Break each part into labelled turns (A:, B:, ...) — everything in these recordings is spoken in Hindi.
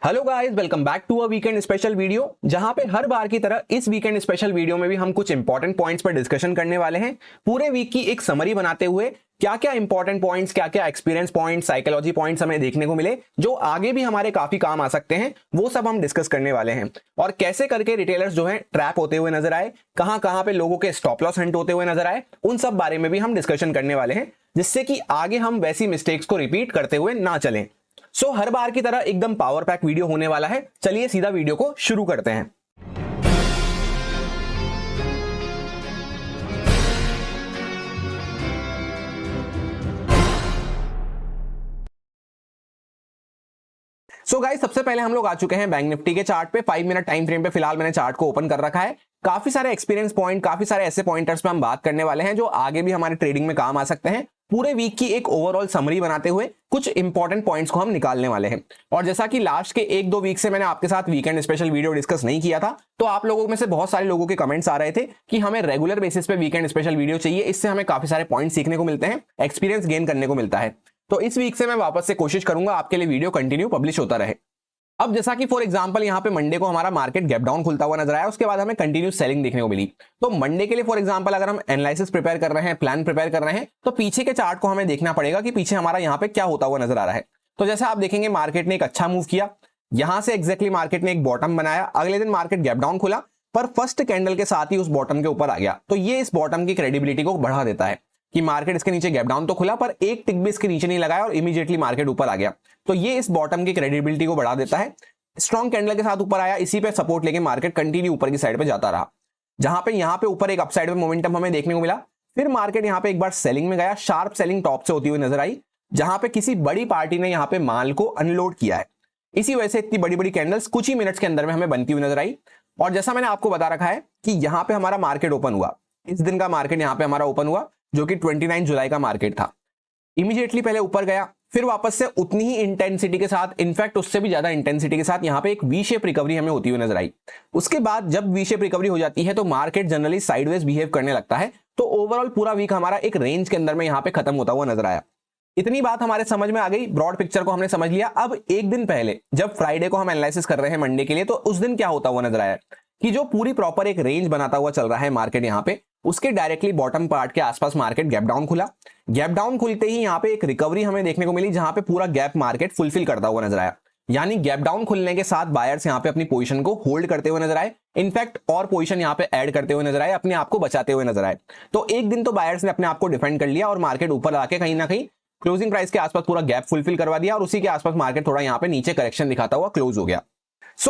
A: Hello guys, welcome back to a weekend special video. जहां पे हर बार की तरह इस वीकेंड स्पेशल वीडियो में भी हम कुछ इंपॉर्टेंट पॉइंट्स पर डिस्कशन करने वाले हैं। पूरे वीक की एक समरी बनाते हुए क्या क्या इंपॉर्टेंट पॉइंट्स, क्या क्या एक्सपीरियंस पॉइंट्स, साइकोलॉजी पॉइंट्स हमें देखने को मिले जो आगे भी हमारे काफी काम आ सकते हैं, वो सब हम डिस्कस करने वाले हैं। और कैसे करके रिटेलर्स जो है ट्रैप होते हुए नजर आए, कहां कहां पे लोगों के स्टॉप लॉस हंट होते हुए नजर आए, उन सब बारे में भी हम डिस्कशन करने वाले हैं, जिससे कि आगे हम वैसी मिस्टेक्स को रिपीट करते हुए ना चलें। हर बार की तरह एकदम पावर पैक वीडियो होने वाला है। चलिए सीधा वीडियो को शुरू करते हैं। गाइस, सबसे पहले हम लोग आ चुके हैं बैंक निफ्टी के चार्ट पे। 5 मिनट टाइम फ्रेम पे फिलहाल मैंने चार्ट को ओपन कर रखा है। काफी सारे एक्सपीरियंस पॉइंट, काफी सारे ऐसे पॉइंटर्स पे हम बात करने वाले हैं जो आगे भी हमारे ट्रेडिंग में काम आ सकते हैं। पूरे वीक की एक ओवरऑल समरी बनाते हुए कुछ इंपॉर्टेंट पॉइंट्स को हम निकालने वाले हैं। और जैसा कि लास्ट के 1-2 वीक से मैंने आपके साथ वीकेंड स्पेशल वीडियो डिस्कस नहीं किया था, तो आप लोगों में से बहुत सारे लोगों के कमेंट्स आ रहे थे कि हमें रेगुलर बेसिस पे वीकेंड स्पेशल वीडियो चाहिए, इससे हमें काफी सारे पॉइंट सीखने को मिलते हैं, एक्सपीरियंस गेन करने को मिलता है। तो इस वीक से मैं वापस से कोशिश करूंगा आपके लिए वीडियो कंटिन्यू पब्लिश होता रहे। अब जैसा कि फॉर एग्जांपल यहाँ पे मंडे को हमारा मार्केट गैप डाउन खुलता हुआ नजर आया, उसके बाद हमें कंटिन्यूस सेलिंग देखने को मिली। तो मंडे के लिए फॉर एग्जांपल अगर हम एनालिसिस प्रिपेयर कर रहे हैं, प्लान प्रिपेयर कर रहे हैं, तो पीछे के चार्ट को हमें देखना पड़ेगा कि पीछे हमारा यहाँ पे क्या होता हुआ नजर आ रहा है। तो जैसे आप देखेंगे मार्केट ने एक अच्छा मूव किया, यहां से एग्जैक्टली मार्केट ने एक बॉटम बनाया, अगले दिन मार्केट गैप डाउन खुला, पर फर्स्ट कैंडल के साथ ही उस बॉटम के ऊपर आ गया। तो ये इस बॉटम की क्रेडिबिलिटी को बढ़ा देता है कि मार्केट इसके नीचे गैप डाउन तो खुला पर एक टिक भी इसके नीचे नहीं लगाया और इमीडिएटली मार्केट ऊपर आ गया। तो ये इस बॉटम की क्रेडिबिलिटी को बढ़ा देता है। स्ट्रॉन्ग कैंडल के साथ ऊपर आया, इसी पे सपोर्ट लेके मार्केट कंटिन्यू ऊपर की साइड पे जाता रहा, जहां पे यहां पे ऊपर एक अपसाइड पे मोमेंटम हमें देखने को मिला। फिर मार्केट यहां पे एक बार सेलिंग में गया, शार्प सेलिंग टॉप से होती हुई नजर आई, जहां पे किसी बड़ी पार्टी ने यहां पे माल को अनलोड किया है। इसी वजह से इतनी बड़ी बड़ी कैंडल्स कुछ ही मिनट्स के अंदर में हमें बनती हुई नजर आई। और जैसा मैंने आपको बता रखा है कि यहां पे हमारा मार्केट ओपन हुआ, इस दिन का मार्केट यहां पे हमारा ओपन हुआ जो कि 29 जुलाई का मार्केट था। इमीडिएटली पहले ऊपर गया, फिर वापस से उतनी ही इंटेंसिटी के साथ, इनफैक्ट उससे भी ज्यादा इंटेंसिटी के साथ यहां पे एक वी शेप रिकवरी हमें होती हुई नजर आई। उसके बाद जब वी शेप रिकवरी हो जाती है तो मार्केट जनरली साइडवेज बिहेव करने लगता है। तो ओवरऑल पूरा वीक हमारा एक रेंज के अंदर में यहां पे खत्म होता हुआ नजर आया। इतनी बात हमारे समझ में आ गई, ब्रॉड पिक्चर को हमने समझ लिया। अब एक दिन पहले जब फ्राइडे को हम एनालिसिस कर रहे हैं मंडे के लिए, तो उस दिन क्या होता हुआ नजर आया कि जो पूरी प्रॉपर एक रेंज बनाता हुआ चल रहा है मार्केट यहां पे, उसके डायरेक्टली बॉटम पार्ट के आसपास मार्केट गैप डाउन खुला। गैप डाउन खुलते ही यहां पे एक रिकवरी हमें देखने को मिली, जहां पे पूरा गैप मार्केट फुलफिल करता हुआ नजर आया। यानी गैप डाउन खुलने के साथ बायर्स यहां पे अपनी पोजीशन को होल्ड करते हुए नजर आए, इनफैक्ट और पोजीशन यहां पे ऐड करते हुए नजर आए, अपने आप को बचाते हुए नजर आए। तो एक दिन तो बायर्स ने अपने आप को डिफेंड कर लिया और मार्केट ऊपर आके कहीं ना कहीं क्लोजिंग प्राइस के आसपास पूरा गैप फुलफिल करवा दिया, और उसी के आसपास मार्केट थोड़ा यहां पे नीचे करेक्शन दिखाता हुआ क्लोज हो गया।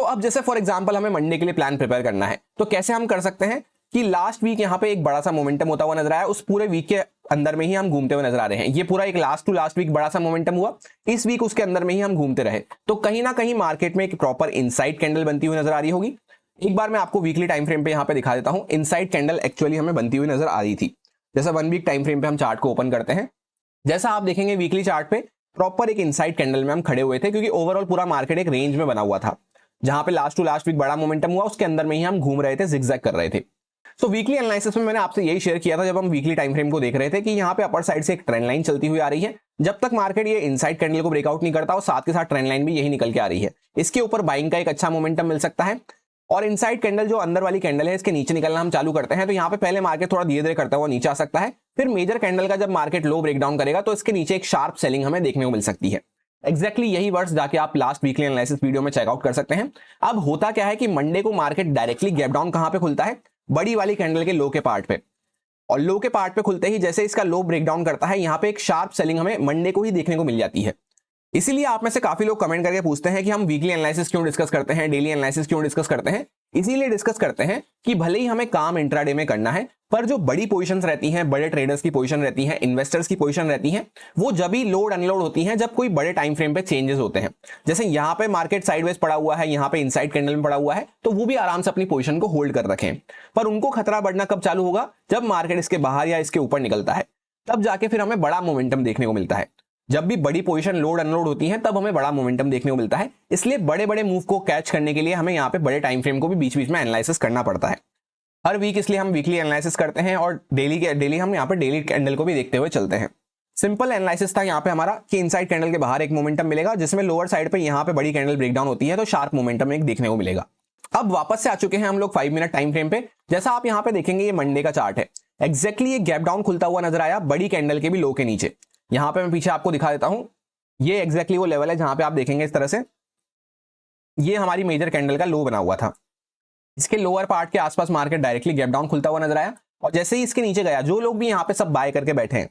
A: अब जैसे फॉर एग्जांपल हमें मंडे के लिए प्लान प्रिपेयर करना है, तो कैसे हम कर सकते हैं कि लास्ट वीक यहां पे एक बड़ा सा मोमेंटम होता हुआ नजर आया, उस पूरे वीक के अंदर में ही हम घूमते हुए नजर आ रहे हैं। ये पूरा एक लास्ट टू लास्ट वीक बड़ा सा मोमेंटम हुआ, इस वीक उसके अंदर में ही हम घूमते रहे। तो कहीं ना कहीं मार्केट में एक प्रॉपर इनसाइड कैंडल बनती हुई नजर आ रही होगी। एक बार मैं आपको वीकली टाइम फ्रेम पे यहां पे दिखा देता हूं। इनसाइड कैंडल एक्चुअली हमें बनती हुई नजर आ रही थी। जैसा 1 वीक टाइम फ्रेम पे हम चार्ट को ओपन करते हैं, जैसा आप देखेंगे वीकली चार्ट पे प्रॉपर एक इनसाइड कैंडल में हम खड़े हुए थे, क्योंकि ओवरऑल पूरा मार्केट एक रेंज में बना हुआ था, जहां पे लास्ट टू लास्ट वीक बड़ा मोमेंटम हुआ, उसके अंदर में ही हम घूम रहे थे, जिगजैग कर रहे थे। वीकली एनालिसिस में मैंने आपसे यही शेयर किया था जब हम वीकली टाइम फ्रेम को देख रहे थे कि यहाँ पे अपर साइड से एक ट्रेंड लाइन चलती हुई आ रही है। जब तक मार्केट ये इनसाइड कैंडल को ब्रेकआउट नहीं करता, और साथ के साथ ट्रेंड लाइन भी यही निकल के आ रही है, इसके ऊपर बाइंग का एक अच्छा मोमेंटम मिल सकता है। और इनसाइड कैंडल जो अंदर वाली कैंडल है, इसके नीचे निकलना हम चालू करते हैं, तो यहाँ पे पहले मार्केट थोड़ा धीरे धीरे करता हुआ नीचे आ सकता है। फिर मेजर कैंडल का जब मार्केट लो ब्रेकडाउन करेगा, तो इसके नीचे एक शार्प सेलिंग हमें देखने को मिल सकती है। एग्जैक्टली यही वर्ड्स जाके आप लास्ट वीकली एनालिसिस वीडियो में चेकआउट कर सकते हैं। अब होता क्या है कि मंडे को मार्केट डायरेक्टली गैप डाउन कहां पे खुलता है, बड़ी वाली कैंडल के लो के पार्ट पे, और लो के पार्ट पे खुलते ही जैसे इसका लो ब्रेकडाउन करता है, यहां पे एक शार्प सेलिंग हमें मंडे को ही देखने को मिल जाती है। इसीलिए आप में से काफी लोग कमेंट करके पूछते हैं कि हम वीकली एनालिसिस क्यों डिस्कस करते हैं, डेली एनालिसिस क्यों डिस्कस करते हैं। इसीलिए डिस्कस करते हैं कि भले ही हमें काम इंट्राडे में करना है, पर जो बड़ी पोजीशंस रहती हैं, बड़े ट्रेडर्स की पोजीशन रहती हैं, इन्वेस्टर्स की पोजीशन रहती हैं, वो जब भी लोड अनलोड होती हैं जब कोई बड़े टाइम फ्रेम पे चेंजेस होते हैं। जैसे यहाँ पे मार्केट साइडवेज पड़ा हुआ है, यहाँ पे इनसाइड कैंडल में पड़ा हुआ है, तो वो भी आराम से अपनी पोजीशन को होल्ड कर रखें। पर उनको खतरा बढ़ना कब चालू होगा, जब मार्केट इसके बाहर या इसके ऊपर निकलता है, तब जाके फिर हमें बड़ा मोमेंटम देखने को मिलता है। जब भी बड़ी पोजीशन लोड अनलोड होती है, तब हमें बड़ा मोमेंटम देखने को मिलता है। इसलिए बड़े बड़े मूव को कैच करने के लिए हमें यहाँ पे बड़े टाइम फ्रेम को भी बीच बीच में एनालिसिस करना पड़ता है। हर वीक इसलिए हम वीकली एनालिसिस करते हैं, और डेली हम यहाँ पे डेली कैंडल को भी देखते हुए चलते हैं। सिंपल एनालिसिस था यहाँ पे हमारा कि इनसाइड कैंडल के बाहर एक मोमेंटम मिलेगा जिसमें लोअर साइड पे यहाँ पे बड़ी कैंडल ब्रेकडाउन होती है तो शार्प मोमेंटम एक देखने को मिलेगा। अब वापस से आ चुके हैं हम लोग 5 मिनट टाइम फ्रेम पे। जैसा आप यहाँ पे देखेंगे ये मंडे का चार्ट है, एग्जैक्टली ये गैप डाउन खुलता हुआ नजर आया बड़ी कैंडल के भी लो के नीचे। यहाँ पे मैं पीछे आपको दिखा देता हूं, ये एग्जैक्टली वो लेवल है जहां पे आप देखेंगे इस तरह से ये हमारी मेजर कैंडल का लो बना हुआ था। इसके लोअर पार्ट के आसपास मार्केट डायरेक्टली गैप डाउन खुलता हुआ नजर आया और जैसे ही इसके नीचे गया, जो लोग भी यहाँ पे सब बाय करके बैठे हैं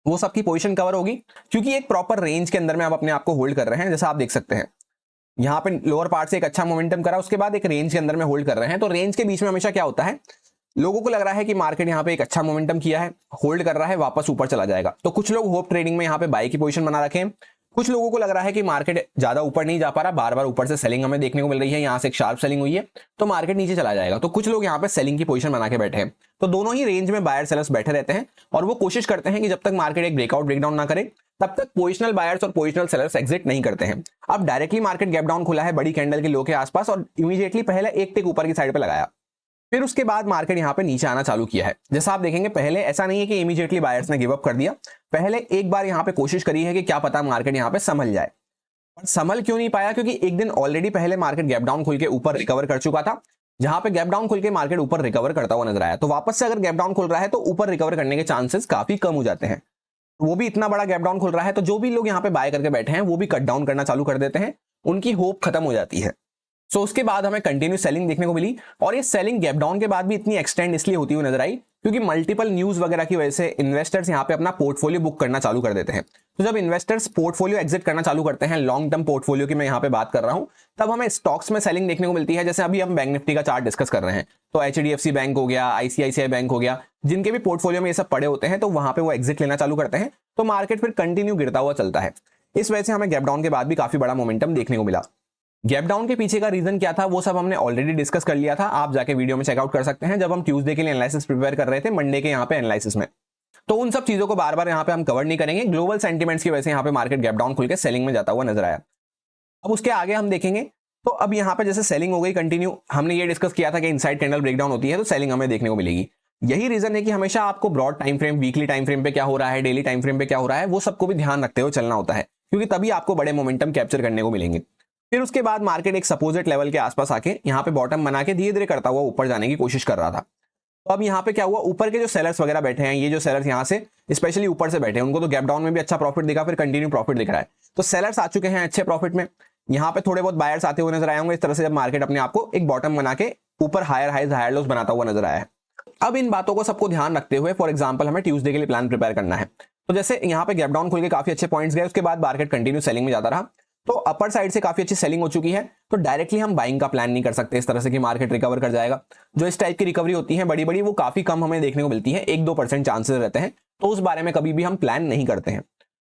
A: वो सबकी पोजीशन कवर होगी, क्योंकि एक प्रॉपर रेंज के अंदर में आप अपने आप को होल्ड कर रहे हैं। जैसा आप देख सकते हैं यहाँ पे लोअर पार्ट से एक अच्छा मोमेंटम करा, उसके बाद एक रेंज के अंदर में होल्ड कर रहे हैं। तो रेंज के बीच में हमेशा क्या होता है, लोगों को लग रहा है कि मार्केट यहाँ पे एक अच्छा मोमेंटम किया है, होल्ड कर रहा है, वापस ऊपर चला जाएगा। तो कुछ लोग होप ट्रेडिंग में यहाँ पे बाय की पोजीशन बना रखे हैं, कुछ लोगों को लग रहा है कि मार्केट ज्यादा ऊपर नहीं जा पा रहा, बार बार ऊपर से सेलिंग हमें देखने को मिल रही है, यहाँ से एक शार्प सेलिंग हुई है तो मार्केट नीचे चला जाएगा। तो कुछ लोग यहाँ पे सेलिंग की पोजीशन बना के बैठे हैं। तो दोनों ही रेंज में बायर सेलर्स बैठे रहते हैं और वो कोशिश करते हैं कि जब तक मार्केट एक ब्रेकआउट ब्रेकडाउन ना करे तब तक पोजिशनल बायर्स और पोजिशनल सेलर्स एग्जिट नहीं करते हैं। अब डायरेक्टली मार्केट गैप डाउन खुला है बड़ी कैंडल के लो के आसपास और इमीडिएटली पहले एक टिक ऊपर की साइड पे लगाया, फिर उसके बाद मार्केट यहाँ पे नीचे आना चालू किया है। जैसा आप देखेंगे पहले ऐसा नहीं है कि इमीडिएटली बायर्स ने गिव अप कर दिया, पहले एक बार यहाँ पे कोशिश करी है कि क्या पता मार्केट यहाँ पे संभल जाए, पर संभल क्यों नहीं पाया, क्योंकि एक दिन ऑलरेडी पहले मार्केट गैप डाउन खुल के ऊपर रिकवर कर चुका था। जहां पे गैप डाउन खुल के मार्केट ऊपर रिकवर करता हुआ नजर आया, तो वापस से अगर गैप डाउन खुल रहा है तो ऊपर रिकवर करने के चांसेस काफी कम हो जाते हैं। वो भी इतना बड़ा गैप डाउन खुल रहा है तो जो भी लोग यहाँ पे बाय करके बैठे हैं वो भी कट डाउन करना चालू कर देते हैं, उनकी होप खत्म हो जाती है। सो उसके बाद हमें कंटिन्यू सेलिंग देखने को मिली और ये सेलिंग गैप डाउन के बाद भी इतनी एक्सटेंड इसलिए होती हुई नजर आई क्योंकि मल्टीपल न्यूज वगैरह की वजह से इन्वेस्टर्स यहाँ पे अपना पोर्टफोलियो बुक करना चालू कर देते हैं। तो जब इन्वेस्टर्स पोर्टफोलियो एग्जिट करना चालू करते हैं, लॉन्ग टर्म पोर्टफोलियो की मैं यहाँ पे बात कर रहा हूँ, तब हमें स्टॉक्स में सेलिंग देखने को मिलती है। जैसे अभी हम बैंक निफ्टी का चार्ट डिस्कस कर रहे हैं तो HDFC बैंक हो गया, ICICI बैंक हो गया, जिनके भी पोर्टफोलियो में ये सब पड़े होते हैं तो वहां पे वो एग्जिट लेना चालू करते हैं, तो मार्केट फिर कंटिन्यू गिरता हुआ चलता है। इस वजह से हमें गैप डाउन के बाद भी काफी बड़ा मोमेंटम देखने को मिला। गैप डाउन के पीछे का रीजन क्या था वो सब हमने ऑलरेडी डिस्कस कर लिया था, आप जाके वीडियो में चेकआउट कर सकते हैं जब हम ट्यूसडे के लिए एनालिसिस प्रिपेयर कर रहे थे मंडे के यहाँ पे एनालिसिस में। तो उन सब चीजों को बार बार यहाँ पे हम कवर नहीं करेंगे। ग्लोबल सेंटीमेंट्स की वजह से यहाँ पे मार्केट गैप डाउन खुल के सेलिंग में जाता हुआ नजर आया। अब उसके आगे हम देखेंगे तो अब यहाँ पे जैसे सेलिंग हो गई कंटिन्यू, हमने ये डिस्कस किया था कि इनसाइड कैंडल ब्रेकडाउन होती है तो सेलिंग हमें देखने को मिलेगी। यही रीजन है कि हमेशा आपको broad time frame, weekly time frame पे क्या हो रहा है, डेली टाइम फ्रेम पे क्या हो रहा है, वो सबको भी ध्यान रखते हुए चलना होता है, क्योंकि तभी आपको बड़े मोमेंटम कैप्चर करने को मिलेंगे। फिर उसके बाद मार्केट एक सपोजिट लेवल के आसपास आके यहाँ पे बॉटम बना के धीरे धीरे करता हुआ ऊपर जाने की कोशिश कर रहा था। तो अब यहाँ पे क्या हुआ, ऊपर के जो सेलर्स वगैरह बैठे हैं, ये जो सेलर्स यहाँ से स्पेशली ऊपर से बैठे हैं, उनको तो गैप डाउन में भी अच्छा प्रॉफिट दिखा, फिर कंटिन्यू प्रॉफिट दिख रहा है। तो सेलर्स आ चुके हैं अच्छे प्रॉफिट में, यहाँ पे थोड़े बहुत बायर्स आते हुए नजर आए होंगे। इस तरह से जब मार्केट अपने आप को एक बॉटम बना के ऊपर हायर हाइज हायर लोस बनाता हुआ नजर आया है। अब इन बातों को सबको ध्यान रखते हुए फॉर एग्जाम्पल हमें ट्यूसडे के लिए प्लान प्रिपेयर करना है। तो जैसे यहाँ पे गैप डाउन खुल के काफी अच्छे पॉइंट्स गए, उसके बाद मार्केट कंटिन्यू सेलिंग में जाता रहा, तो अपर साइड से काफी अच्छी सेलिंग हो चुकी है, तो डायरेक्टली हम बाइंग का प्लान नहीं कर सकते इस तरह से कि मार्केट रिकवर कर जाएगा। जो इस टाइप की रिकवरी होती है बड़ी बड़ी, वो काफी कम हमें देखने को मिलती है, 1-2% चांसेस रहते हैं, तो उस बारे में कभी भी हम प्लान नहीं करते हैं।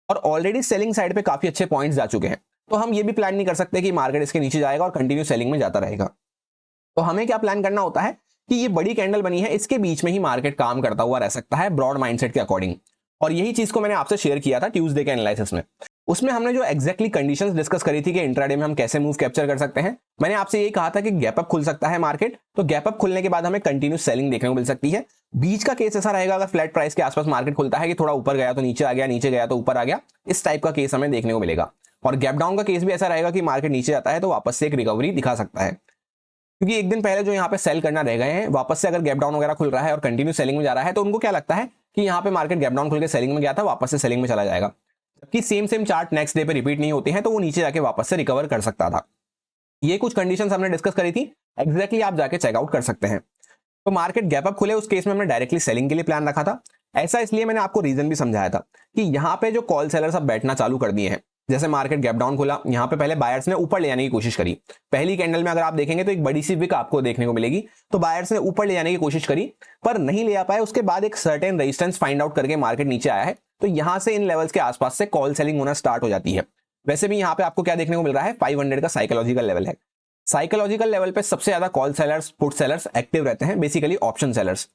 A: और ऑलरेडी सेलिंग साइड पे काफी अच्छे पॉइंट्स जा चुके हैं, तो हम ये भी प्लान नहीं कर सकते कि मार्केट इसके नीचे जाएगा और कंटिन्यू सेलिंग में जाता रहेगा। तो हमें क्या प्लान करना होता है कि ये बड़ी कैंडल बनी है, इसके बीच में ही मार्केट काम करता हुआ रह सकता है ब्रॉड माइंडसेट के अकॉर्डिंग। और यही चीज को मैंने आपसे शेयर किया था ट्यूसडे के एनालिसिस में। उसमें हमने जो एग्जैक्टली कंडीशंस डिस्कस करी थी कि इंट्राडे में हम कैसे मूव कैप्चर कर सकते हैं, मैंने आपसे यही कहा था कि गैप अप खुल सकता है मार्केट, तो गैप अप खुलने के बाद हमें कंटिन्यू सेलिंग देखने को मिल सकती है। बीच का केस ऐसा रहेगा अगर फ्लैट प्राइस के आसपास मार्केट खुलता है कि थोड़ा ऊपर गया तो नीचे आ गया, नीचे गया तो ऊपर आ गया, इस टाइप का केस हमें देखने को मिलेगा। और गैप डाउन का केस भी ऐसा रहेगा कि मार्केट नीचे आता है तो वापस से एक रिकवरी दिखा सकता है, क्योंकि एक दिन पहले जो यहाँ पे सेल करना रह गए हैं, वापस से अगर गैप डाउन वगैरह खुल रहा है और कंटिन्यू सेलिंग में जा रहा है तो उनको क्या लगता है कि यहाँ पे मार्केट गैप डाउन खुल के सेलिंग में गया था, वापस से सेलिंग में चला जाएगा, जबकि सेम चार्ट नेक्स्ट डे पे रिपीट नहीं होते हैं, तो वो नीचे जाके वापस से रिकवर कर सकता था। ये कुछ कंडीशंस हमने डिस्कस करी थी, एग्जैक्टली आप जाके चेकआउट कर सकते हैं। तो मार्केट गैप अप खुले, उस केस में हमने डायरेक्टली सेलिंग के लिए प्लान रखा था। ऐसा इसलिए मैंने आपको रीजन भी समझाया था कि यहाँ पे जो कॉल सेलर्स अब बैठना चालू कर दिए हैं, जैसे मार्केट गैप डाउन खुला, यहाँ पे पहले बायर्स ने ऊपर ले जाने की कोशिश करी। पहली कैंडल में अगर आप देखेंगे तो एक बड़ी सी विक आपको देखने को मिलेगी, तो बायर्स ने ऊपर ले जाने की कोशिश करी पर नहीं ले आ पाए। उसके बाद एक सर्टेन रेजिस्टेंस फाइंड आउट करके मार्केट नीचे आया है, तो यहां से इन लेवल्स के आसपास से कॉल सेलिंग होना स्टार्ट हो जाती है। वैसे भी यहाँ पे आपको क्या देखने को मिल रहा है, 500 का साइकोलॉजिकल लेवल है। साइकोलॉजिकल लेवल पे सबसे ज्यादा call sellers, put sellers active रहते हैं, बेसिकली ऑप्शन सेलर्स।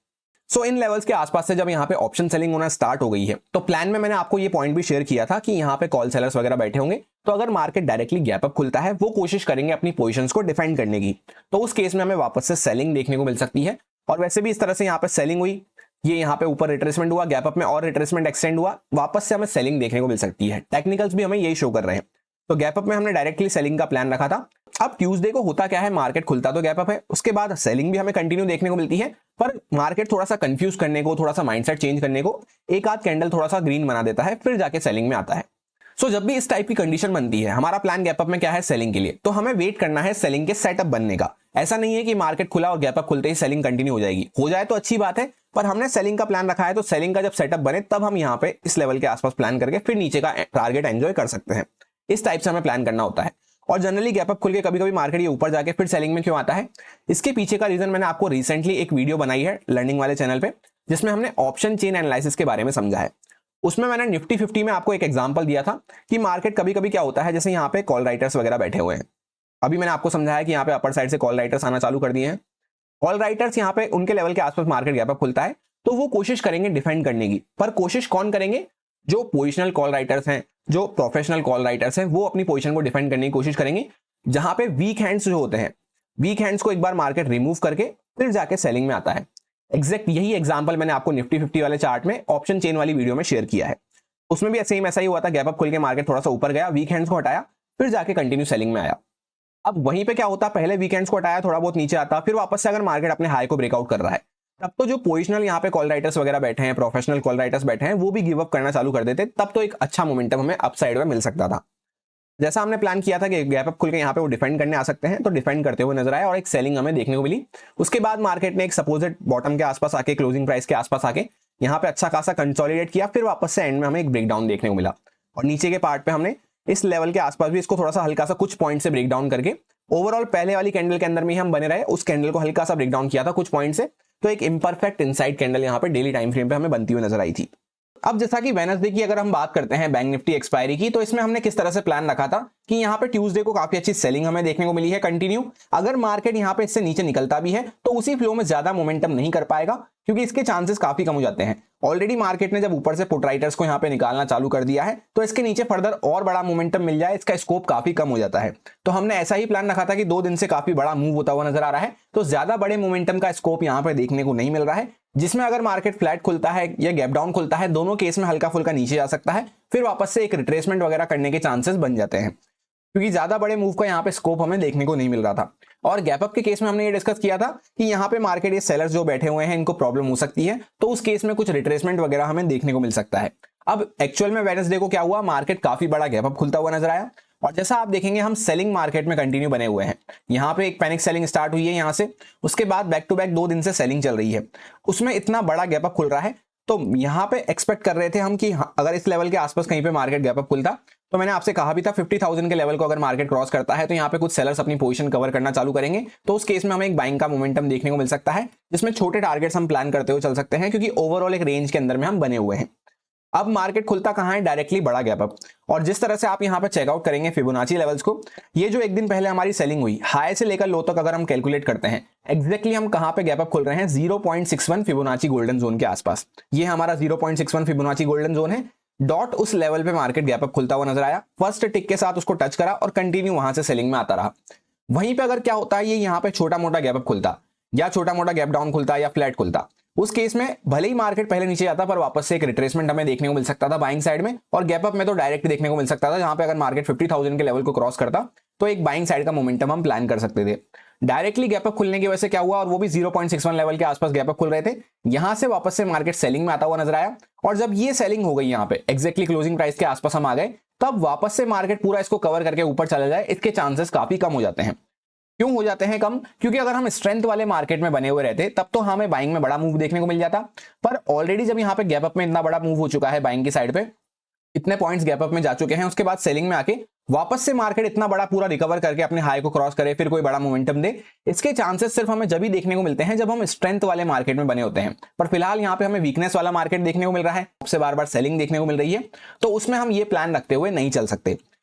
A: सो इन लेवल्स के आसपास से जब यहाँ पे ऑप्शन सेलिंग होना स्टार्ट हो गई है, तो प्लान में मैंने आपको ये पॉइंट भी शेयर किया था कि यहाँ पे कॉल सेलर्स वगैरह बैठे होंगे, तो अगर मार्केट डायरेक्टली गैप अप खुलता है वो कोशिश करेंगे अपनी पोजीशंस को डिफेंड करने की, तो उस केस में हमें वापस से सेलिंग देखने को मिल सकती है। और वैसे भी इस तरह से यहाँ पे सेलिंग हुई, ये यहाँ पे ऊपर रिट्रेसमेंट हुआ, गैप अप में और रिट्रेसमेंट एक्सटेंड हुआ, वापस से हमें सेलिंग देखने को मिल सकती है। टेक्निकल्स भी हमें यही शो कर रहे हैं। तो गैप अप में हमने डायरेक्टली सेलिंग का प्लान रखा था। अब ट्यूसडे को होता क्या है, मार्केट खुलता तो गैप अप है, उसके बाद सेलिंग भी हमें कंटिन्यू देखने को मिलती है, पर मार्केट थोड़ा सा कंफ्यूज करने को, थोड़ा सा माइंडसेट चेंज करने को एक आध कैंडल थोड़ा सा ग्रीन बना देता है, फिर जाके सेलिंग में आता है। सो जब भी इस टाइप की कंडीशन बनती है, हमारा प्लान गैप अप में क्या है, सेलिंग के लिए, तो हमें वेट करना है सेलिंग के सेटअप बनने का। ऐसा नहीं है कि मार्केट खुला और गैप अप खुलते ही सेलिंग कंटिन्यू हो जाएगी, हो जाए तो अच्छी बात है, पर हमने सेलिंग का प्लान रखा है, तो सेलिंग का जब सेटअप बने तब हम यहाँ पे इस लेवल के आसपास प्लान करके फिर नीचे का टारगेट एंजॉय कर सकते हैं। इस टाइप से हमें प्लान करना होता है। और जनरली गैप अप खुल के कभी कभी मार्केट ये ऊपर जाके फिर सेलिंग में क्यों आता है, इसके पीछे का रीजन मैंने आपको रिसेंटली एक वीडियो बनाई है लर्निंग वाले चैनल पे, जिसमें हमने ऑप्शन चेन एनालिसिस के बारे में समझा है। उसमें मैंने निफ्टी 50 में आपको एक एग्जांपल दिया था कि मार्केट कभी कभी क्या होता है, जैसे यहाँ पे कॉल राइटर्स वगैरह बैठे हुए हैं। अभी मैंने आपको समझाया कि यहाँ पे अपर साइड से कॉल राइटर्स आना चालू कर दिए हैं। कॉल राइटर्स यहाँ पे उनके लेवल के आसपास मार्केट गैप अप खुलता है, तो वो कोशिश करेंगे डिफेंड करने की। पर कोशिश कौन करेंगे, जो पोजिशनल कॉल राइटर्स हैं, जो प्रोफेशनल कॉल राइटर्स हैं, वो अपनी पोजीशन को डिफेंड करने की कोशिश करेंगे। जहां पे वीक हैंड्स जो होते हैं, वीक हैंड्स को एक बार मार्केट रिमूव करके फिर जाके सेलिंग में आता है। एग्जैक्ट यही एग्जांपल मैंने आपको निफ्टी 50 वाले चार्ट में ऑप्शन चेन वाली वीडियो में शेयर किया है। उसमें भी सेम ऐसा ही हुआ था, गैप अप खुल के मार्केट थोड़ा सा ऊपर गया, वीक हैंड्स को हटाया, फिर जाके कंटिन्यू सेलिंग में आया। अब वहीं पे क्या होता, पहले वीकेंड्स को हटाया, थोड़ा बहुत नीचे आता, फिर वापस से अगर मार्केट अपने हाई को ब्रेकआउट कर रहा है, तब तो जो पोजिशनल यहाँ पे कॉल राइटर्स वगैरह बैठे हैं, प्रोफेशनल कॉल राइटर्स बैठे हैं, वो भी गिव अप करना चालू कर देते, तब तो एक अच्छा मोमेंटम हमें अपसाइड में मिल सकता था। जैसा हमने प्लान किया था कि गैप अप खुल के यहाँ पे वो डिफेंड करने आ सकते हैं, तो डिफेंड करते हुए नजर आया और एक सेलिंग हमें देखने को मिली। उसके बाद मार्केट ने एक सपोजिट बॉटम के आसपास आके, क्लोजिंग प्राइस के आसपास आके यहाँ पे अच्छा खासा कंसोलिडेट किया, फिर वापस से एंड में हमें एक ब्रेकडाउन देखने को मिला। और नीचे के पार्ट पे हमने इस लेवल के आसपास भी इसको थोड़ा सा हल्का सा कुछ पॉइंट से ब्रेकडाउन करके, ओवरऑल पहले वाली कैंडल के अंदर में हम बने रहे, उस कैंडल को हल्का सा ब्रेकडाउन किया था कुछ पॉइंट से, तो एक इंपरफेक्ट इनसाइड कैंडल यहाँ पे डेली टाइम फ्रेम पे हमें बनती हुई नजर आई थी। अब जैसा कि वेडनेसडे की अगर हम बात करते हैं बैंक निफ्टी एक्सपायरी की, तो इसमें हमने किस तरह से प्लान रखा था कि यहाँ पे ट्यूसडे को काफी अच्छी सेलिंग हमें देखने को मिली है कंटिन्यू। अगर मार्केट यहाँ पे इससे नीचे निकलता भी है तो उसी फ्लो में ज्यादा मोमेंटम नहीं कर पाएगा, क्योंकि इसके चांसेस काफी कम हो जाते हैं। ऑलरेडी मार्केट ने जब ऊपर से पुट राइटर्स को यहाँ पे निकालना चालू कर दिया है, तो इसके नीचे फर्दर और बड़ा मोमेंटम मिल जाए, इसका स्कोप काफी कम हो जाता है। तो हमने ऐसा ही प्लान रखा था कि 2 दिन से काफी बड़ा मूव होता हुआ नजर आ रहा है, तो ज्यादा बड़े मोमेंटम का स्कोप यहाँ पे देखने को नहीं मिल रहा है, जिसमें अगर मार्केट फ्लैट खुलता है या गैप डाउन खुलता है, दोनों केस में हल्का फुल्का नीचे जा सकता है, फिर वापस से एक रिट्रेसमेंट वगैरह करने के चांसेस बन जाते हैं, क्योंकि ज्यादा बड़े मूव का यहाँ पे स्कोप हमें देखने को नहीं मिल रहा था। और गैप अप के केस में हमने ये डिस्कस किया था कि यहाँ पे मार्केट ये सेलर्स जो बैठे हुए हैं, इनको प्रॉब्लम हो सकती है, तो उस केस में कुछ रिट्रेसमेंट वगैरह हमें देखने को मिल सकता है। अब एक्चुअल में वेडनेसडे को क्या हुआ, मार्केट काफी बड़ा गैप अप खुलता हुआ नजर आया, और जैसा आप देखेंगे हम सेलिंग मार्केट में कंटिन्यू बने हुए हैं। यहाँ पे एक पैनिक सेलिंग स्टार्ट हुई है यहाँ से, उसके बाद बैक टू बैक 2 दिन से सेलिंग चल रही है, उसमें इतना बड़ा गैप अप खुल रहा है। तो यहाँ पे एक्सपेक्ट कर रहे थे हम कि अगर इस लेवल के आसपास कहीं पे मार्केट गैप अप खुलता, तो मैंने आपसे कहा भी था 50,000 के लेवल को अगर मार्केट क्रॉस करता है, तो यहाँ पे कुछ सेलर्स अपनी पोजीशन कवर करना चालू करेंगे, तो उस केस में हमें एक बाइंग का मोमेंटम देखने को मिल सकता है, जिसमें छोटे टारगेट्स हम प्लान करते हुए चल सकते हैं, क्योंकि ओवरऑल एक रेंज के अंदर में हम बने हुए हैं। अब मार्केट खुलता कहां है, डायरेक्टली बड़ा गैप अप। और जिस तरह से आप यहां पे चेकआउट करेंगे फिबोनाची लेवल्स को, ये जो एक दिन पहले हमारी सेलिंग हुई, हाई से लेकर लो तक अगर हम कैलकुलेट करते हैं, एग्जैक्टली हम कहां पे गैप अप खुल रहे हैं, 0.61 फिबोनाची गोल्डन जोन के आसपास। ये हमारा 0.61 फिबोनाची गोल्डन जोन है। डॉट उस लेवल पे मार्केट गैप अप खुलता हुआ नजर आया, फर्स्ट टिक के साथ उसको टच करा और कंटिन्यू वहां से सेलिंग में आता रहा। वहीं पे अगर क्या होता है, ये यहाँ पे छोटा मोटा गैप अप खुलता, या छोटा मोटा गैप डाउन खुलता, या फ्लैट खुलता, उस केस में भले ही मार्केट पहले नीचे जाता, पर वापस से एक रिट्रेसमेंट हमें देखने को मिल सकता था बाइंग साइड में, और गैप अप में तो डायरेक्ट देखने को मिल सकता था, जहां पे अगर मार्केट 50,000 के लेवल को क्रॉस करता, तो एक बाइंग साइड का मोमेंटम हम प्लान कर सकते थे। डायरेक्टली गैप अप खुलने की वजह से क्या हुआ, और वो भी 0.61 लेवल के आसपास गैप अप खुल रहे थे, यहां से वापस से मार्केट सेलिंग में आता हुआ नजर आया। और जब ये सेलिंग हो गई, यहाँ पे एग्जैक्टली क्लोजिंग प्राइस के आसपास हम आ गए, तब वापस से मार्केट पूरा इसको कवर करके ऊपर चला जाए, इसके चांसेस काफी कम हो जाते हैं। क्यों हो जाते हैं कम, क्योंकि अगर हम स्ट्रेंथ वाले मार्केट में बने हुए रहते, तब तो हमें बाइंग में बड़ा मूव देखने को मिल जाता। पर ऑलरेडी जब यहाँ पे गैप अप में इतना बड़ा मूव हो चुका है, बाइंग की साइड पे इतने पॉइंट्स गैप अप में जा चुके हैं, उसके बाद सेलिंग में आके वापस से मार्केट इतना बड़ा पूरा रिकवर करके अपने हाई को क्रॉस करे, फिर कोई बड़ा मोमेंटम दे, इसके चांसेस सिर्फ हमें जब ही देखने को मिलते हैं जब हम स्ट्रेंथ वाले मार्केट में बने होते हैं। पर फिलहाल यहाँ पे हमें वीकनेस वाला मार्केट देखने को मिल रहा है, सबसे बार बार सेलिंग देखने को मिल रही है, तो उसमें हम ये प्लान रखते हुए नहीं चल सकते।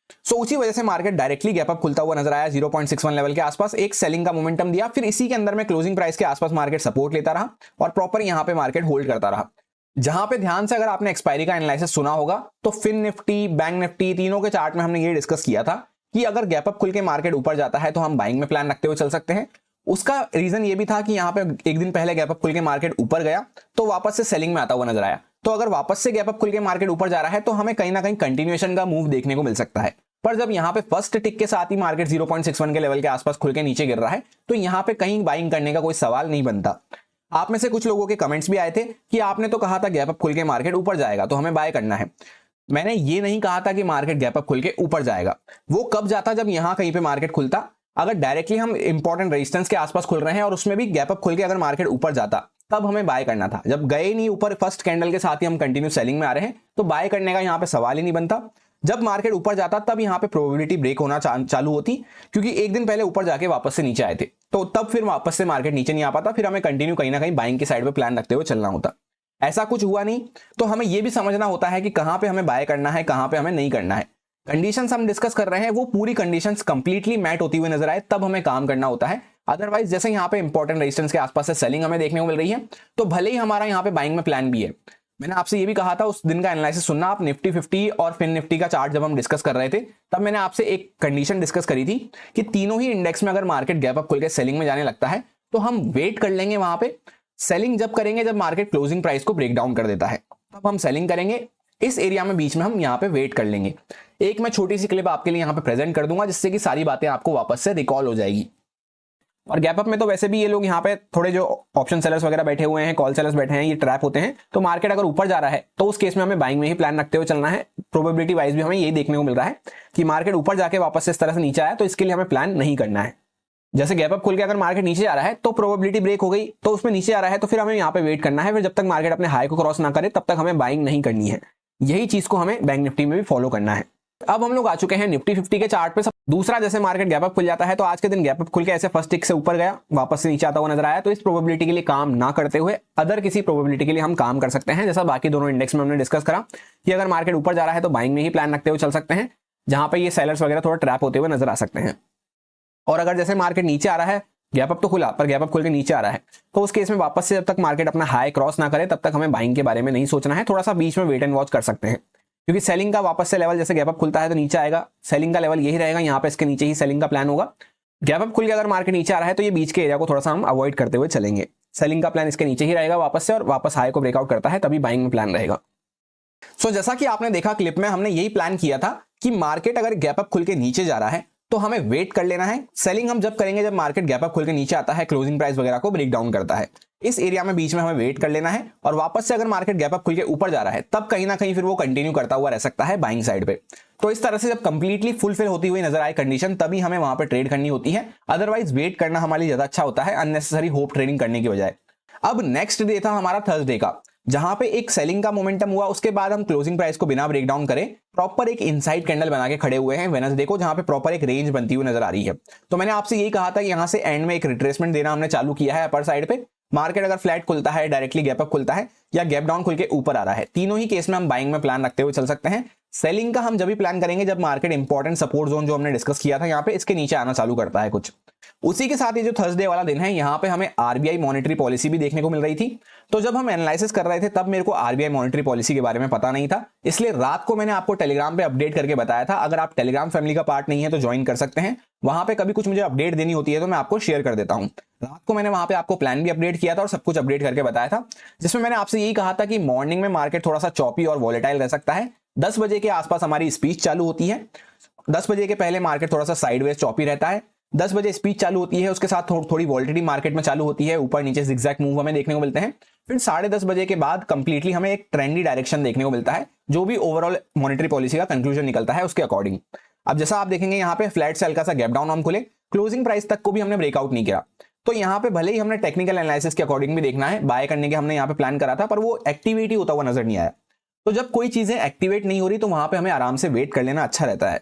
A: सो उसी वजह से मार्केट डायरेक्टली गैप अप खुलता हुआ नजर आया, 0.61 लेवल के आसपास एक सेलिंग का मोमेंटम दिया, फिर इसी के अंदर में क्लोजिंग प्राइस के आसपास मार्केट सपोर्ट लेता रहा और प्रॉपर यहां पे मार्केट होल्ड करता रहा। जहां पे ध्यान से अगर आपने एक्सपायरी का एनालिसिस सुना होगा, तो फिन निफ्टी, बैंक निफ्टी, तीनों के चार्ट में हमने ये डिस्कस किया था कि अगर गैप अप खुल के मार्केट ऊपर जाता है तो हम बाइंग में प्लान रखते हुए चल सकते हैं, उसका रीजन ये भी था कि यहाँ पे एक दिन पहले गैप अप खुल के मार्केट ऊपर गया तो वापस से सेलिंग में आता हुआ नजर आया। तो अगर वापस से गैप अप खुल के मार्केट ऊपर जा रहा है तो हमें कहीं ना कहीं कंटिन्यूएशन का मूव देखने को मिल सकता है। पर जब यहाँ पे फर्स्ट टिक के साथ ही मार्केट 0.61 के लेवल के आसपास खुल के नीचे गिर रहा है तो यहाँ पे कहीं बाइंग करने का कोई सवाल नहीं बनता। आप में से कुछ लोगों के कमेंट्स भी आए थे कि आपने तो कहा था गैप अप खुल के मार्केट ऊपर जाएगा तो हमें बाय करना है। मैंने ये नहीं कहा था कि मार्केट गैप अप खुल के ऊपर जाएगा। वो कब जाता जब यहां कहीं पे मार्केट खुलता, अगर डायरेक्टली हम इंपॉर्टेंट रेजिस्टेंस के आसपास खुल रहे हैं और उसमें भी गैप अप खुल के अगर मार्केट ऊपर जाता तब हमें बाय करना था। जब गए नहीं ऊपर फर्स्ट कैंडल के साथ ही हम कंटिन्यू सेलिंग में आ रहे हैं तो बाय करने का यहां पे सवाल ही नहीं बनता। जब मार्केट ऊपर जाता तब यहां पे प्रोबेबिलिटी ब्रेक होना चालू होती, क्योंकि एक दिन पहले ऊपर जाके वापस से नीचे आए थे तो तब फिर वापस से मार्केट नीचे नहीं आ पाता, फिर हमें कंटिन्यू कहीं ना कहीं बाइंग की साइड पे प्लान रखते हुए चलना होता। ऐसा कुछ हुआ नहीं तो हमें यह भी समझना होता है कि कहां पे हमें बाय करना है, कहां पे हमें नहीं करना है। कंडीशंस हम डिस्कस कर रहे हैं वो पूरी कंडीशंस कंप्लीटली मैट होती हुई नजर आए तब हमें काम करना होता है। अदरवाइज जैसे यहाँ पे इंपॉर्टेंट रेजिस्टेंस के आसपास से सेलिंग हमें देखने को मिल रही है तो भले ही हमारा यहाँ पे बाइंग में प्लान भी है। मैंने आपसे ये भी कहा था उस दिन का एनालिसिस सुनना आप, निफ्टी 50 और फिन निफ्टी का चार्ट जब हम डिस्कस कर रहे थे तब मैंने आपसे एक कंडीशन डिस्कस करी थी कि तीनों ही इंडेक्स में अगर मार्केट गैप अप खुल के सेलिंग में जाने लगता है तो हम वेट कर लेंगे वहां पे। सेलिंग जब करेंगे जब मार्केट क्लोजिंग प्राइस को ब्रेक डाउन कर देता है तब हम सेलिंग करेंगे। इस एरिया में बीच में हम यहाँ पे वेट कर लेंगे। एक मैं छोटी सी क्लिप आपके लिए यहाँ पे प्रेजेंट कर दूंगा जिससे कि सारी बातें आपको वापस से रिकॉल हो जाएगी। और गैप अप में तो वैसे भी ये लोग यहाँ पे थोड़े जो ऑप्शन सेलर्स वगैरह बैठे हुए हैं, कॉल सेलर्स बैठे हैं, ये ट्रैप होते हैं। तो मार्केट अगर ऊपर जा रहा है तो उस केस में हमें बाइंग में ही प्लान रखते हुए चलना है। प्रोबेबिलिटी वाइज भी हमें यही देखने को मिल रहा है कि मार्केट ऊपर जाके वापस से इस तरह से नीचे आया तो इसके लिए हमें प्लान नहीं करना है। जैसे गैप अप खुल के अगर मार्केट नीचे जा रहा है तो प्रोबेबिलिटी ब्रेक हो गई तो उसमें नीचे आ रहा है तो फिर हमें यहाँ पे वेट करना है। फिर जब तक मार्केट अपने हाई को क्रॉस ना करे तब तक हमें बाइंग नहीं करनी है। यही चीज को हमें बैंक निफ्टी में भी फॉलो करना है। अब हम लोग आ चुके हैं निफ्टी 50 के चार्ट पे। सब दूसरा, जैसे मार्केट गैप अप खुल जाता है तो आज के दिन गैप अप खुल के ऐसे फर्स्ट टिक से ऊपर गया वापस से नीचे आता हुआ नजर आया तो इस प्रोबेबिलिटी के लिए काम ना करते हुए अदर किसी प्रोबेबिलिटी के लिए हम काम कर सकते हैं। जैसा बाकी दोनों इंडेक्स में हमने डिस्कस करा कि अगर मार्केट ऊपर जा रहा है तो बाइंग में ही प्लान रखते हुए चल सकते हैं, जहां पे ये सेलर्स वगैरह थोड़ा ट्रैप होते हुए नजर आ सकते हैं। और अगर जैसे मार्केट नीचे आ रहा है, गैप अप तो खुला पर गैप अप खुल के नीचे आ रहा है तो उस केस में वापस से जब तक मार्केट अपना हाई क्रॉस ना करे तब तक हमें बाइंग के बारे में नहीं सोचना है। थोड़ा सा बीच में वेट एंड वॉच कर सकते हैं, क्योंकि सेलिंग का वापस से लेवल जैसे गैप अप खुलता है तो नीचे आएगा, सेलिंग का लेवल यही रहेगा, यहाँ पे इसके नीचे ही सेलिंग का प्लान होगा। गैप अप खुल के अगर मार्केट नीचे आ रहा है तो ये बीच के एरिया को थोड़ा सा हम अवॉइड करते हुए चलेंगे। सेलिंग का प्लान इसके नीचे ही रहेगा वापस से, और वापस हाई को ब्रेकआउट करता है तभी बाइंग में प्लान रहेगा। सो जैसा कि आपने देखा क्लिप में, हमने यही प्लान किया था कि मार्केट अगर गैप अप खुल के नीचे जा रहा है तो हमें वेट कर लेना है। सेलिंग हम जब करेंगे जब मार्केट गैप अप खुल के नीचे आता है, क्लोजिंग प्राइस वगैरह को ब्रेक डाउन करता है, इस एरिया में बीच में हमें वेट कर लेना है। और वापस से अगर मार्केट गैप अप खुल के ऊपर जा रहा है तब कहीं ना कहीं फिर वो कंटिन्यू करता हुआ रह सकता है बाइंग साइड पे। तो इस तरह से जब कंप्लीटली फुलफिल होती हुई नजर आए कंडीशन तभी हमें वहां पे ट्रेड करनी होती है। अदरवाइज वेट करना हमारे लिए ज्यादा अच्छा होता है अननेसेसरी होप ट्रेडिंग करने की बजाय। अब नेक्स्ट डे था हमारा थर्सडे का, जहां पे एक सेलिंग का मोमेंटम हुआ। उसके बाद हम क्लोजिंग प्राइस को बिना ब्रेकडाउन करे प्रॉपर एक इनसाइड कैंडल बना के खड़े हुए हैं वेडनेसडे को, जहां पे प्रॉपर एक रेंज बनती हुई नजर आ रही है। तो मैंने आपसे यही कहा था कि यहां से एंड में एक रिट्रेसमेंट देना हमने चालू किया है अपर साइड पे। मार्केट अगर फ्लैट खुलता है, डायरेक्टली गैप अप खुलता है, या गैप डाउन खुल के ऊपर आ रहा है, तीनों ही केस में हम बाइंग में प्लान रखते हुए चल सकते हैं। सेलिंग का हम जब भी प्लान करेंगे जब मार्केट इंपॉर्टेंट सपोर्ट जोन जो हमने डिस्कस किया था यहाँ पे इसके नीचे आना चालू करता है कुछ। उसी के साथ ये जो थर्सडे वाला दिन है यहाँ पे हमें आरबीआई मॉनेटरी पॉलिसी भी देखने को मिल रही थी। तो जब हम एनालिसिस कर रहे थे तब मेरे को आरबीआई मॉनेटरी पॉलिसी के बारे में पता नहीं था, इसलिए रात को मैंने आपको टेलीग्राम पे अपडेट करके बताया था। अगर आप टेलीग्राम फैमिली का पार्ट नहीं है तो ज्वाइन कर सकते हैं, वहां पे कभी कुछ मुझे अपडेट देनी होती है तो मैं आपको शेयर कर देता हूं। रात को मैंने वहां पे आपको प्लान भी अपडेट किया था और सब कुछ अपडेट करके बताया था, जिसमें मैंने आपसे यही कहा था कि मॉर्निंग में मार्केट थोड़ा सा चॉपी और वॉलेटाइल रह सकता है। 10 बजे के आसपास हमारी स्पीच चालू होती है। 10 बजे के पहले मार्केट थोड़ा सा साइडवेज चॉपी रहता है। 10 बजे स्पीच चालू होती है, उसके साथ थोड़ी वॉलिटिलिटी मार्केट में चालू होती है, ऊपर नीचे जिगजैग मूव हमें देखने को मिलते हैं। फिर 10:30 बजे के बाद कंप्लीटली हमें एक ट्रेंडी डायरेक्शन देखने को मिलता है, जो भी ओवरऑल मॉनेटरी पॉलिसी का कंक्लूजन निकलता है उसके अकॉर्डिंग। अब जैसा आप देखेंगे यहाँ पे फ्लैट से हल्का सा गैप डाउन हम खुले, क्लोजिंग प्राइस तक को भी हमने ब्रेकआउट नहीं किया। तो यहाँ पे भले ही हमने टेक्निकल एनालिसिस के अकॉर्डिंग भी देखना है, बाय करने के हमने यहाँ पे प्लान करा था, पर वो एक्टिविटी होता हुआ नजर नहीं आया। तो जब कोई चीजें एक्टिवेट नहीं हो रही तो वहां पे हमें आराम से वेट कर लेना अच्छा रहता है।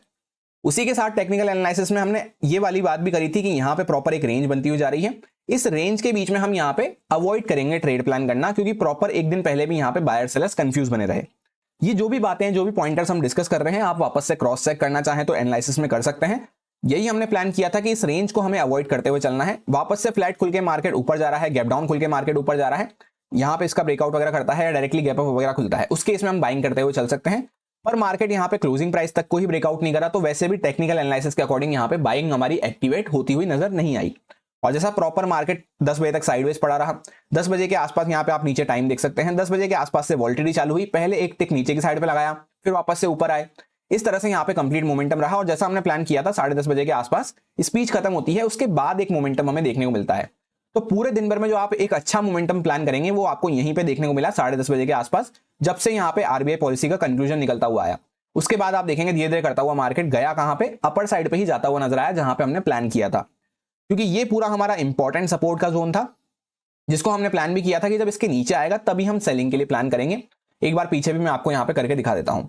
A: उसी के साथ टेक्निकल एनालिसिस में हमने ये वाली बात भी करी थी कि यहाँ पे प्रॉपर एक रेंज बनती हुई जा रही है। इस रेंज के बीच में हम यहाँ पे अवॉइड करेंगे ट्रेड प्लान करना, क्योंकि प्रॉपर एक दिन पहले भी यहाँ पे बायर सेलर्स कंफ्यूज बने रहे। ये जो भी बातें हैं, जो भी पॉइंटर्स हम डिस्कस कर रहे हैं, आप वापस से क्रॉस चेक करना चाहें तो एनालिसिस में कर सकते हैं। यही हमने प्लान किया था कि इस रेंज को हमें अवॉइड करते हुए चलना है। वापस से फ्लैट खुल के मार्केट ऊपर जा रहा है, गैप डाउन खुल के मार्केट ऊपर जा रहा है, यहाँ पे इसका ब्रेकआउट वगैरह करता है या डायरेक्टली गैप अप वगैरह खुलता है, उसके इसमें हम बाइंग करते हुए चल सकते हैं। पर मार्केट यहाँ पे क्लोजिंग प्राइस तक को ही ब्रेकआउट नहीं करा तो वैसे भी टेक्निकल एनालिसिस के अकॉर्डिंग यहाँ पे बाइंग हमारी एक्टिवेट होती हुई नजर नहीं आई। और जैसा प्रॉपर मार्केट 10 बजे तक साइडवेज पड़ा रहा, 10 बजे के आसपास यहाँ पे आप नीचे टाइम देख सकते हैं, 10 बजे के आसपास से वॉल्टिलिटी चालू हुई, पहले एक टिक नीचे की साइड पे लगाया, फिर वापस से ऊपर आए, इस तरह से यहाँ पे कंप्लीट मोमेंटम रहा। और जैसा हमने प्लान किया था 10:30 बजे के आसपास स्पीच खत्म होती है, उसके बाद एक मोमेंटम हमें देखने को मिलता है। तो पूरे दिन भर में जो आप एक अच्छा मोमेंटम प्लान करेंगे वो आपको यहीं पे देखने को मिला 10:30 बजे के आसपास, जब से यहाँ पे आरबीआई पॉलिसी का कंक्लूजन निकलता हुआ आया। उसके बाद आप देखेंगे धीरे धीरे करता हुआ मार्केट गया कहां पे, अपर साइड पे ही जाता हुआ नजर आया जहां पे हमने प्लान किया था, क्योंकि ये पूरा हमारा इंपॉर्टेंट सपोर्ट का जोन था, जिसको हमने प्लान भी किया था कि जब इसके नीचे आएगा तभी हम सेलिंग के लिए प्लान करेंगे। एक बार पीछे भी मैं आपको यहाँ पे करके दिखा देता हूं।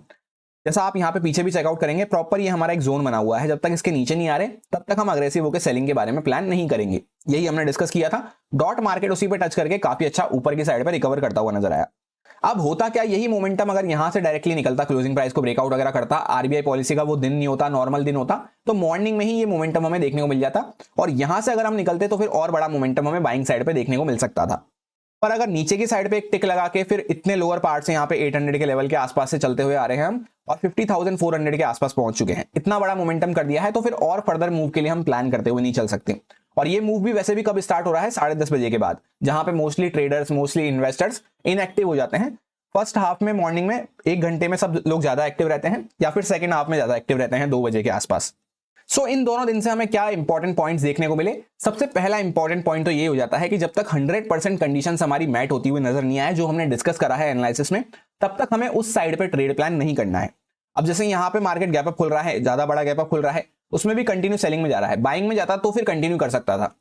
A: जैसा आप यहाँ पे पीछे भी चेकआउट करेंगे, प्रॉपर ये हमारा एक जोन बना हुआ है, जब तक इसके नीचे नहीं आ रहे तब तक हम अग्रेसिव होकर सेलिंग के बारे में प्लान नहीं करेंगे। यही हमने डिस्कस किया था। डॉट मार्केट उसी पे टच करके काफी अच्छा ऊपर की साइड पे रिकवर करता हुआ नजर आया। अब होता क्या, यही मोमेंटम अगर यहां से डायरेक्टली निकलता, क्लोजिंग प्राइस को ब्रेकआउट वगैरह करता, आरबीआई पॉलिसी का वो दिन नहीं होता, नॉर्मल दिन होता, तो मॉर्निंग में ही ये मोमेंटम हमें देखने को मिल जाता, और यहां से अगर हम निकलते तो फिर और बड़ा मोमेंटम हमें बाइंग साइड पे देखने को मिल सकता था। पर अगर नीचे की साइड पे एक टिक लगा के फिर इतने लोअर पार्ट से यहाँ पे 800 के लेवल के आसपास से चलते हुए आ रहे हैं हम, और 50,400 के आसपास पहुंच चुके हैं, इतना बड़ा मोमेंटम कर दिया है, तो फिर और फर्दर मूव के लिए हम प्लान करते हुए नहीं चल सकते। और ये मूव भी वैसे भी कब स्टार्ट हो रहा है, 10:30 बजे के बाद, जहां पे mostly traders, mostly investors inactive हो जाते हैं। फर्स्ट हाफ में मॉर्निंग में 1 घंटे में सब लोग ज्यादा एक्टिव रहते हैं, या फिर सेकंड हाफ में ज्यादा एक्टिव रहते हैं 2 बजे के आसपास। सो इन दोनों दिन से हमें क्या इंपॉर्टेंट पॉइंट्स देखने को मिले। सबसे पहला इंपॉर्टेंट पॉइंट तो ये हो जाता है कि जब तक 100% कंडीशंस हमारी मैट होती हुई नजर नहीं आए, जो हमने डिस्कस करा है एनालिसिस में, तब तक हमें उस साइड पे ट्रेड प्लान नहीं करना है। अब जैसे यहाँ पे मार्केट गैप अप खुल रहा है, ज्यादा बड़ा गैप अप खुल रहा है, उसमें भी कंटिन्यू सेलिंग में जा रहा है, बाइंग में जाता तो फिर कंटिन्यू कर सकता था।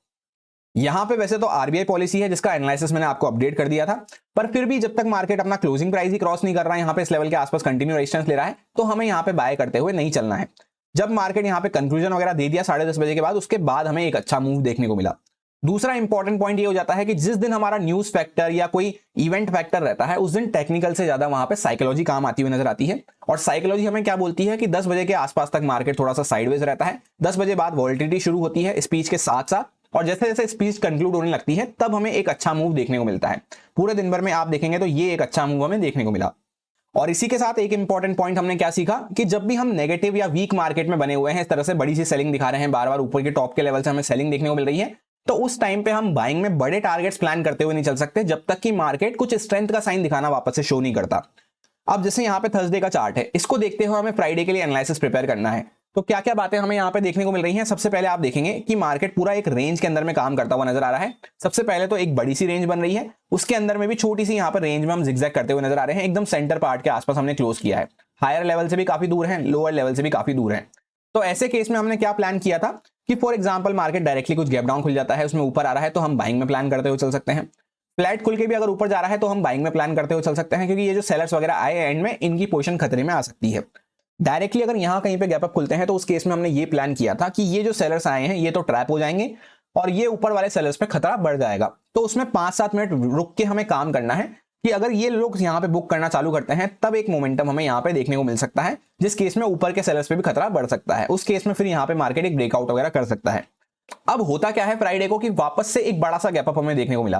A: यहां पे वैसे तो आरबीआई पॉलिसी है जिसका एनालिसिस मैंने आपको अपडेट कर दिया था, पर फिर भी जब तक मार्केट अपना क्लोजिंग प्राइस ही क्रॉस नहीं कर रहा है, यहाँ पे इस लेवल के आसपास कंटिन्यू रेजिस्टेंस ले रहा है, तो हमें यहाँ पे बाय करते हुए नहीं चलना है। जब मार्केट यहाँ पे कंक्लूजन वगैरह दे दिया 10:30 बजे के बाद, उसके बाद हमें एक अच्छा मूव देखने को मिला। दूसरा इंपॉर्टेंट पॉइंट ये हो जाता है कि जिस दिन हमारा न्यूज फैक्टर या कोई इवेंट फैक्टर रहता है, उस दिन टेक्निकल से ज्यादा वहां पे साइकोलॉजी काम आती हुई नजर आती है। और साइकोलॉजी हमें क्या बोलती है कि 10 बजे के आसपास तक मार्केट थोड़ा सा साइडवेज रहता है, 10 बजे बाद वॉलिटिलिटी शुरू होती है स्पीच के साथ साथ, और जैसे जैसे स्पीच कंक्लूड होने लगती है तब हमें एक अच्छा मूव देखने को मिलता है। पूरे दिन भर में आप देखेंगे तो ये एक अच्छा मूव हमें देखने को मिला। और इसी के साथ एक इंपॉर्टेंट पॉइंट हमने क्या सीखा कि जब भी हम नेगेटिव या वीक मार्केट में बने हुए हैं, इस तरह से बड़ी सी सेलिंग दिखा रहे हैं, बार बार ऊपर के टॉप के लेवल से हमें सेलिंग देखने को मिल रही है, तो उस टाइम पे हम बाइंग में बड़े टारगेट्स प्लान करते हुए नहीं चल सकते जब तक कि मार्केट कुछ स्ट्रेंथ का साइन दिखाना वापस से शो नहीं करता। अब जैसे यहाँ पे थर्सडे का चार्ट है, इसको देखते हुए हमें फ्राइडे के लिए एनालिसिस प्रिपेयर करना है, तो क्या क्या बातें हमें यहाँ पे देखने को मिल रही हैं। सबसे पहले आप देखेंगे कि मार्केट पूरा एक रेंज के अंदर में काम करता हुआ नजर आ रहा है। सबसे पहले तो एक बड़ी सी रेंज बन रही है, उसके अंदर में भी छोटी सी यहाँ पर रेंज में हम जिगजैग करते हुए नजर आ रहे हैं। एकदम सेंटर पार्ट के आसपास हमने क्लोज किया है, हायर लेवल से भी काफी दूर है, लोअर लेवल से भी काफी दूर है। तो ऐसे केस में हमने क्या प्लान किया था कि फॉर एग्जाम्पल मार्केट डायरेक्टली कुछ गैप डाउन खुल जाता है, उसमें ऊपर आ रहा है, तो हम बाइंग में प्लान करते हुए चल सकते हैं। फ्लैट खुल के भी अगर ऊपर जा रहा है तो हम बाइंग में प्लान करते हुए चल सकते हैं, क्योंकि ये जो सेलर्स वगैरह आए एंड में, इनकी पोजीशन खतरे में आ सकती है। डायरेक्टली अगर यहां कहीं पे गैप अप खुलते हैं तो उस केस में हमने ये प्लान किया था कि ये जो सेलर्स आए हैं ये तो ट्रैप हो जाएंगे और ये ऊपर वाले सेलर्स पे खतरा बढ़ जाएगा। तो उसमें 5-7 मिनट रुक के हमें काम करना है कि अगर ये लोग यहाँ पे बुक करना चालू करते हैं तब एक मोमेंटम हमें यहाँ पे देखने को मिल सकता है, जिस केस में ऊपर के सेलर्स पे भी खतरा बढ़ सकता है। उस केस में फिर यहाँ पे मार्केट एक ब्रेकआउट वगैरह कर सकता है। अब होता क्या है फ्राइडे को कि वापस से एक बड़ा सा गैप अप हमें देखने को मिला।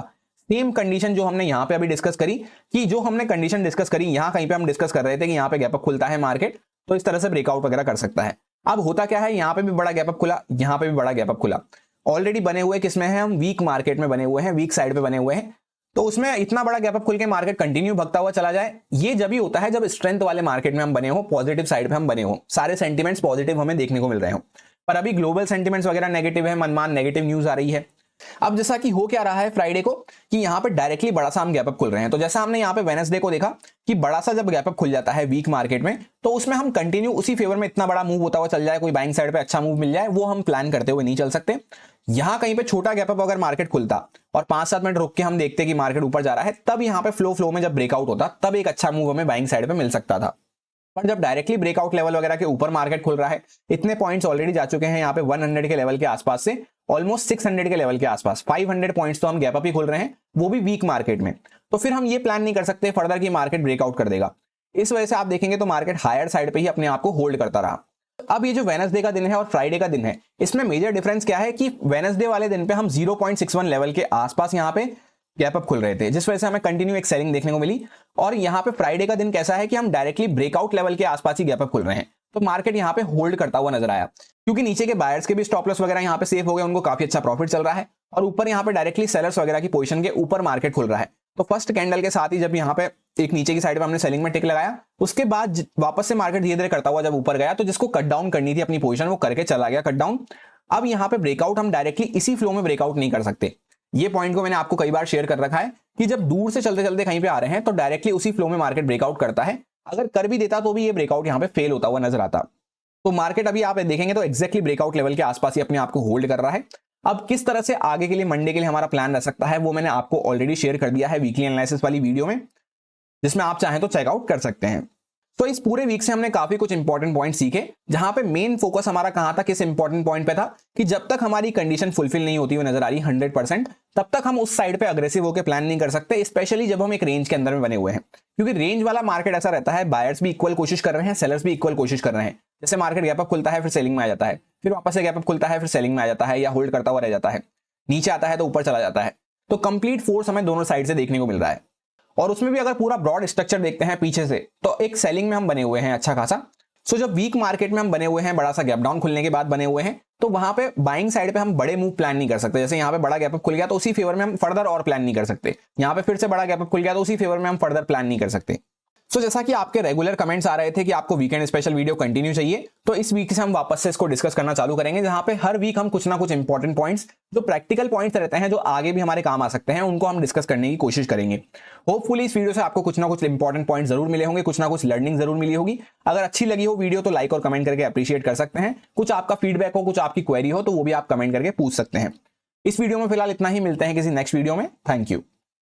A: सेम कंडीशन जो हमने यहाँ पे अभी डिस्कस करी, कि जो हमने कंडीशन डिस्कस करी यहाँ कहीं पे हम डिस्कस कर रहे थे कि यहाँ पे गैप अप खुलता है मार्केट तो इस तरह से ब्रेकआउट वगैरह कर सकता है। अब होता क्या है, यहाँ पे भी बड़ा गैप अप खुला, यहाँ पे भी बड़ा गैप अप खुला। ऑलरेडी बने हुए किसमें है, हम वीक मार्केट में बने हुए हैं, वीक साइड पे बने हुए हैं। तो उसमें इतना बड़ा गैप अप खुल के मार्केट कंटिन्यू भगता हुआ चला जाए, ये जब ही होता है जब स्ट्रेंथ वाले मार्केट में हम बने हो, पॉजिटिव साइड पे हम बने हो, सारे सेंटिमेंट्स पॉजिटिव हमें देखने को मिल रहे हो। पर अभी ग्लोबल सेंटिमेंट्स वगैरह नेगेटिव है, मनमान नेगेटिव न्यूज आ रही है। अब जैसा कि हो क्या रहा है फ्राइडे को कि यहाँ पे डायरेक्टली बड़ा सा हम गैप अप खुल रहे हैं। तो जैसा हमने यहाँ पे वेडनेसडे को देखा कि बड़ा सा जब गैप अप खुल जाता है वीक मार्केट में, तो उसमें हम कंटिन्यू उसी फेवर में इतना बड़ा मूव होता हुआ चल जाए, कोई बाइंग साइड पे अच्छा मूव मिल जाए, वो हम प्लान करते हुए नहीं चल सकते। यहाँ कहीं पे छोटा गैप अप अगर मार्केट खुलता और 5-7 मिनट रुक के हम देखते कि मार्केट ऊपर जा रहा है, तब यहाँ पे फ्लो में जब ब्रेकआउट होता तब एक अच्छा मूव हमें बाइंग साइड पे मिल सकता था। पर जब डायरेक्टली ब्रेकआउट लेवल वगैरह के ऊपर मार्केट खुल रहा है, इतने पॉइंट्स ऑलरेडी जा चुके हैं यहाँ पे 100 के लेवल के आसपास से ऑलमोस्ट 600 के लेवल के आसपास, 500 पॉइंट्स तो हम गैप अप ही खोल रहे हैं, वो भी वीक मार्केट में। तो फिर हम ये प्लान नहीं कर सकते फर्दर कि मार्केट ब्रेकआउट कर देगा। इस वजह से आप देखेंगे तो मार्केट हायर साइड पे ही अपने आप को होल्ड करता रहा। अब ये जो वेडनेसडे का दिन है और फ्राइडे का दिन है, इसमें मेजर डिफरेंस क्या है कि वेडनेसडे वाले दिन पे हम 0.61 लेवल के आसपास यहाँ पे गैप अप खुल रहे थे, जिस वजह से हमें कंटिन्यू एक सेलिंग देखने को मिली। और यहाँ पे फ्राइडे का दिन कैसा है कि हम डायरेक्टली ब्रेकआउट लेवल के आसपास ही गैप अप खुल रहे हैं, तो मार्केट यहाँ पे होल्ड करता हुआ नजर आया, क्योंकि नीचे के बायर्स के भी स्टॉप लॉस वगैरह यहाँ पे सेफ हो गए, उनको काफी अच्छा प्रॉफिट चल रहा है। और ऊपर यहाँ पे डायरेक्टली सेलर्स वगैरह की पोजीशन के ऊपर मार्केट खुल रहा है। तो फर्स्ट कैंडल के साथ ही जब यहाँ पे एक नीचे की साइड पे हमने सेलिंग में टिक लगाया, उसके बाद वापस से मार्केट धीरे धीरे करता हुआ जब ऊपर गया, तो जिसको कट डाउन करनी थी अपनी पोजीशन वो करके चला गया कट डाउन। अब यहाँ पे ब्रेकआउट हम डायरेक्टली इसी फ्लो में ब्रेकआउट नहीं कर सकते। ये पॉइंट को मैंने आपको कई बार शेयर कर रखा है कि जब दूर से चलते चलते कहीं पे आ रहे हैं तो डायरेक्टली उसी फ्लो में मार्केट ब्रेकआउट करता है। अगर कर भी देता तो भी ये ब्रेकआउट यहाँ पे फेल होता हुआ नजर आता। तो मार्केट अभी आप देखेंगे तो एक्जैक्टली ब्रेकआउट लेवल के आसपास ही अपने आप को होल्ड कर रहा है। अब किस तरह से आगे के लिए मंडे के लिए हमारा प्लान रह सकता है वो मैंने आपको ऑलरेडी शेयर कर दिया है वीकली एनालिसिस वाली वीडियो में, जिसमें आप चाहें तो चेकआउट कर सकते हैं। तो इस पूरे वीक से हमने काफी कुछ इंपॉर्टेंट पॉइंट सीखे, जहां पे मेन फोकस हमारा कहां था, किस इंपॉर्टेंट पॉइंट पे था कि जब तक हमारी कंडीशन फुलफिल नहीं होती हुई नजर आ रही 100%, तब तक हम उस साइड पे अग्रेसिव होकर प्लान नहीं कर सकते, स्पेशली जब हम एक रेंज के अंदर में बने हुए हैं। क्योंकि रेंज वाला मार्केट ऐसा रहता है, बायर्स भी इक्वल कोशिश कर रहे हैं, सेलर्स भी इक्वल कोशिश कर रहे हैं। जैसे मार्केट गैप अप खुलता है फिर सेलिंग में आ जाता है, फिर वापस से गैप अप खुलता है फिर सेलिंग में आ जाता है, या होल्ड करता हुआ रह जाता है, नीचे आता है तो ऊपर चला जाता है। तो कंप्लीट फोर्स हमें दोनों साइड से देखने को मिल रहा है। और उसमें भी अगर पूरा ब्रॉड स्ट्रक्चर देखते हैं पीछे से, तो एक सेलिंग में हम बने हुए हैं अच्छा खासा। सो जब वीक मार्केट में हम बने हुए हैं, बड़ा सा गैप डाउन खुलने के बाद बने हुए हैं, तो वहां पे बाइंग साइड पे हम बड़े मूव प्लान नहीं कर सकते। जैसे यहाँ पे बड़ा गैप अप खुल गया तो उसी फेवर में हम फर्दर और प्लान नहीं कर सकते, यहाँ पे फिर से बड़ा गैप अप खुल गया तो उसी फेवर में हम फर्दर प्लान नहीं कर सकते। सो जैसा कि आपके रेगुलर कमेंट्स आ रहे थे कि आपको वीकेंड स्पेशल वीडियो कंटिन्यू चाहिए, तो इस वीक से हम वापस से इसको डिस्कस करना चालू करेंगे, जहां पे हर वीक हम कुछ ना कुछ इंपॉर्टेंट पॉइंट्स जो प्रैक्टिकल पॉइंट्स रहते हैं, जो आगे भी हमारे काम आ सकते हैं, उनको हम डिस्कस करने की कोशिश करेंगे। होपफुली इस वीडियो से आपको कुछ ना कुछ इंपॉर्टेंट पॉइंट जरूर मिले होंगे, कुछ ना कुछ लर्निंग जरूर मिली होगी। अगर अच्छी लगी हो वीडियो तो लाइक और कमेंट करके अप्रिशिएट कर सकते हैं। कुछ आपका फीडबैक हो, कुछ आपकी क्वेरी हो, तो वो भी आप कमेंट करके पूछ सकते हैं। इस वीडियो में फिलहाल इतना ही, मिलते हैं किसी नेक्स्ट वीडियो में। Thank you.